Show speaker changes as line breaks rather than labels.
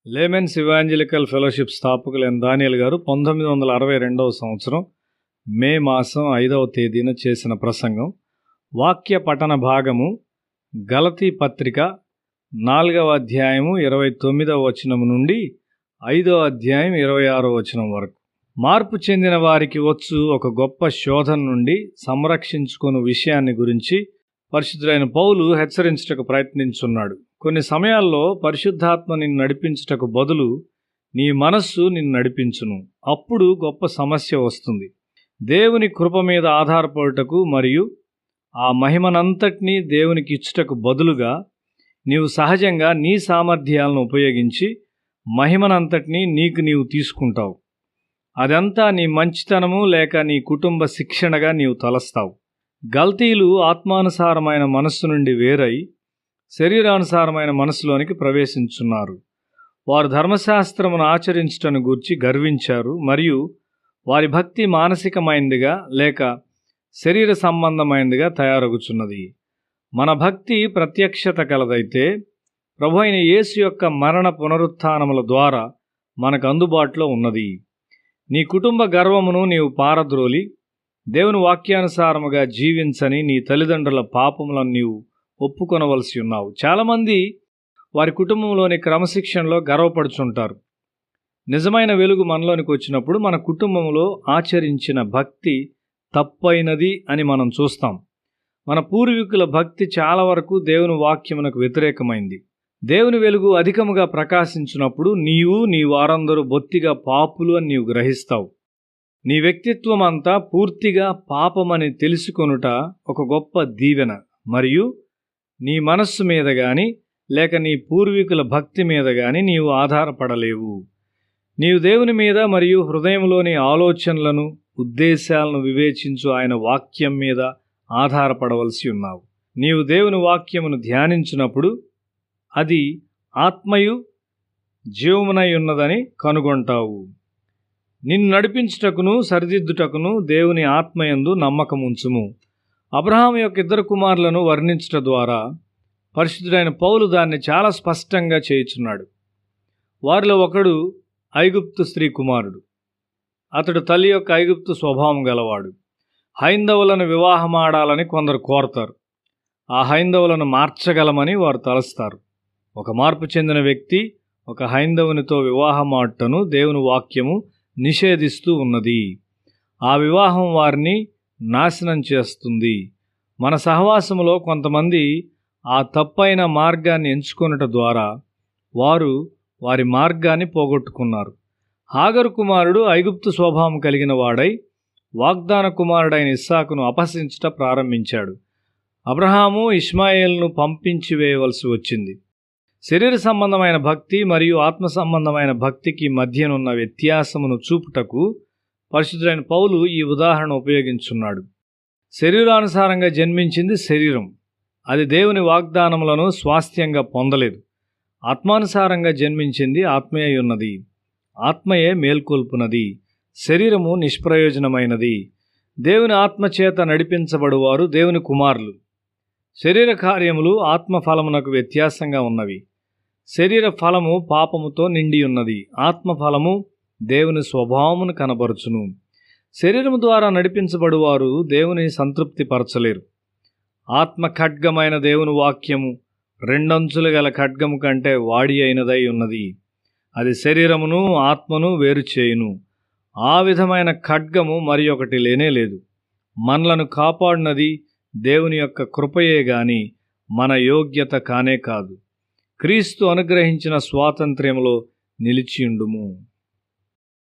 Laymen's evangelical fellowship స్థాపకులైన Daniel గారు 1962వ సంవత్సరం మే మాసం 5వ తేదీన చేసిన ప్రసంగం. వాక్య పఠన భాగము గలతీ పత్రిక 4వ అధ్యాయము 29వ వచనం నుండి 5వ అధ్యాయం 26వ వచనం వరకు. మార్పు చెందిన వారికి వచ్చు ఒక గొప్ప శోధన నుండి సంరక్షించుకుని విషయాన్ని గురించి పరిశుద్ధుడైన పౌలు హెచ్చరించుటకు ప్రయత్నించున్నాడు. కొన్ని సమయాల్లో పరిశుద్ధాత్మ నిన్ను నడిపించుటకు బదులు నీ మనస్సు నిన్ను నడిపించును. అప్పుడు గొప్ప సమస్య వస్తుంది. దేవుని కృప మీద ఆధారపడుటకు మరియు ఆ మహిమనంతటినీ దేవునికి ఇచ్చుటకు బదులుగా నీవు సహజంగా నీ సామర్థ్యాలను ఉపయోగించి మహిమనంతటినీ నీవు తీసుకుంటావు. అదంతా నీ మంచితనము లేక నీ కుటుంబ శిక్షణగా నీవు తలస్తావు. గల్తీలు ఆత్మానుసారమైన మనస్సు నుండి వేరై శరీరానుసారమైన మనసులోనికి ప్రవేశించున్నారు. వారు ధర్మశాస్త్రమును ఆచరించుటను గూర్చి గర్వించారు మరియు వారి భక్తి మానసికమైందిగా లేక శరీర సంబంధమైందిగా తయారగుచున్నది. మన భక్తి ప్రత్యక్షత కలదైతే ప్రభు అయిన యేసు యొక్క మరణ పునరుత్థానముల ద్వారా మనకు అందుబాటులో ఉన్నది. నీ కుటుంబ గర్వమును నీవు పారద్రోలి దేవుని వాక్యానుసారముగా జీవించని నీ తల్లిదండ్రుల పాపములను నీవు ఒప్పుకొనవలసి ఉన్నావు. చాలామంది వారి కుటుంబంలోని క్రమశిక్షణలో గర్వపడుచుంటారు. నిజమైన వెలుగు మనలోనికి వచ్చినప్పుడు మన కుటుంబంలో ఆచరించిన భక్తి తప్పైనది అని మనం చూస్తాం. మన పూర్వీకుల భక్తి చాలా వరకు దేవుని వాక్యమునకు వ్యతిరేకమైంది. దేవుని వెలుగు అధికముగా ప్రకాశించినప్పుడు నీవు నీ వారందరూ బొత్తిగా పాపులు అని నీవు గ్రహిస్తావు. నీ వ్యక్తిత్వం అంతా పూర్తిగా పాపమని తెలుసుకొనుట ఒక గొప్ప దీవెన. మరియు నీ మనస్సు మీద కానీ లేక నీ పూర్వీకుల భక్తి మీద కానీ నీవు ఆధారపడలేవు. నీవు దేవుని మీద మరియు హృదయంలోని ఆలోచనలను ఉద్దేశాలను వివేచించు ఆయన వాక్యం మీద ఆధారపడవలసి ఉన్నావు. నీవు దేవుని వాక్యమును ధ్యానించినప్పుడు అది ఆత్మయు జీవమునై ఉన్నదని కనుగొంటావు. నిన్ను నడిపించుటకును సరిదిద్దుటకును దేవుని ఆత్మయందు నమ్మకముంచుము. అబ్రహాము యొక్క 2 కుమారులను వర్ణించుట ద్వారా పరిశుద్ధుడైన పౌలు దాన్ని చాలా స్పష్టంగా చేయుచున్నాడు. వారిలో ఒకడు ఐగుప్తు స్త్రీ కుమారుడు. అతడు తల్లి యొక్క ఐగుప్తు స్వభావం గలవాడు. హైందవులను వివాహమాడాలని కొందరు కోరతారు. ఆ హైందవులను మార్చగలమని వారు తలస్తారు. ఒక మార్పు చెందిన వ్యక్తి ఒక హైందవునితో వివాహమాడుటను దేవుని వాక్యము నిషేధిస్తూ ఉన్నది. ఆ వివాహం వారిని నాశనం చేస్తుంది. మన సహవాసములో కొంతమంది ఆ తప్పైన మార్గాన్ని ఎంచుకొనుట ద్వారా వారి మార్గాన్ని పోగొట్టుకున్నారు. హాగరు కుమారుడు ఐగుప్తు స్వభావం కలిగిన వాడై వాగ్దాన కుమారుడైన ఇస్సాకును అపహసించుట ప్రారంభించాడు. అబ్రహాము ఇష్మాయేలును పంపించి వేయవలసి వచ్చింది. శరీర సంబంధమైన భక్తి మరియు ఆత్మ సంబంధమైన భక్తికి మధ్యనున్న వ్యత్యాసమును చూపుటకు పరిశుద్ధుడైన పౌలు ఈ ఉదాహరణ ఉపయోగించున్నాడు. శరీరానుసారంగా జన్మించింది శరీరం. అది దేవుని వాగ్దానములను స్వాస్థ్యంగా పొందలేదు. ఆత్మానుసారంగా జన్మించింది ఆత్మయే ఉన్నది. ఆత్మయే మేల్కొల్పునది. శరీరము నిష్ప్రయోజనమైనది. దేవుని ఆత్మచేత నడిపించబడువారు దేవుని కుమారులు. శరీర కార్యములు ఆత్మఫలమునకు వ్యత్యాసంగా ఉన్నవి. శరీర ఫలము పాపముతో నిండి ఉన్నది. ఆత్మఫలము దేవుని స్వభావమును కనబరుచును. శరీరము ద్వారా నడిపించబడువారు దేవుని సంతృప్తి పరచలేరు. ఆత్మ ఖడ్గమైన దేవుని వాక్యము 2 అంచులు గల ఖడ్గము కంటే వాడి అయినదై ఉన్నది. అది శరీరమును ఆత్మను వేరు చేయును. ఆ విధమైన ఖడ్గము మరి ఒకటి లేనేలేదు. మనలను కాపాడినది దేవుని యొక్క కృపయే గాని మన యోగ్యత కానే కాదు. క్రీస్తు అనుగ్రహించిన స్వాతంత్ర్యములో నిలిచియుండుము.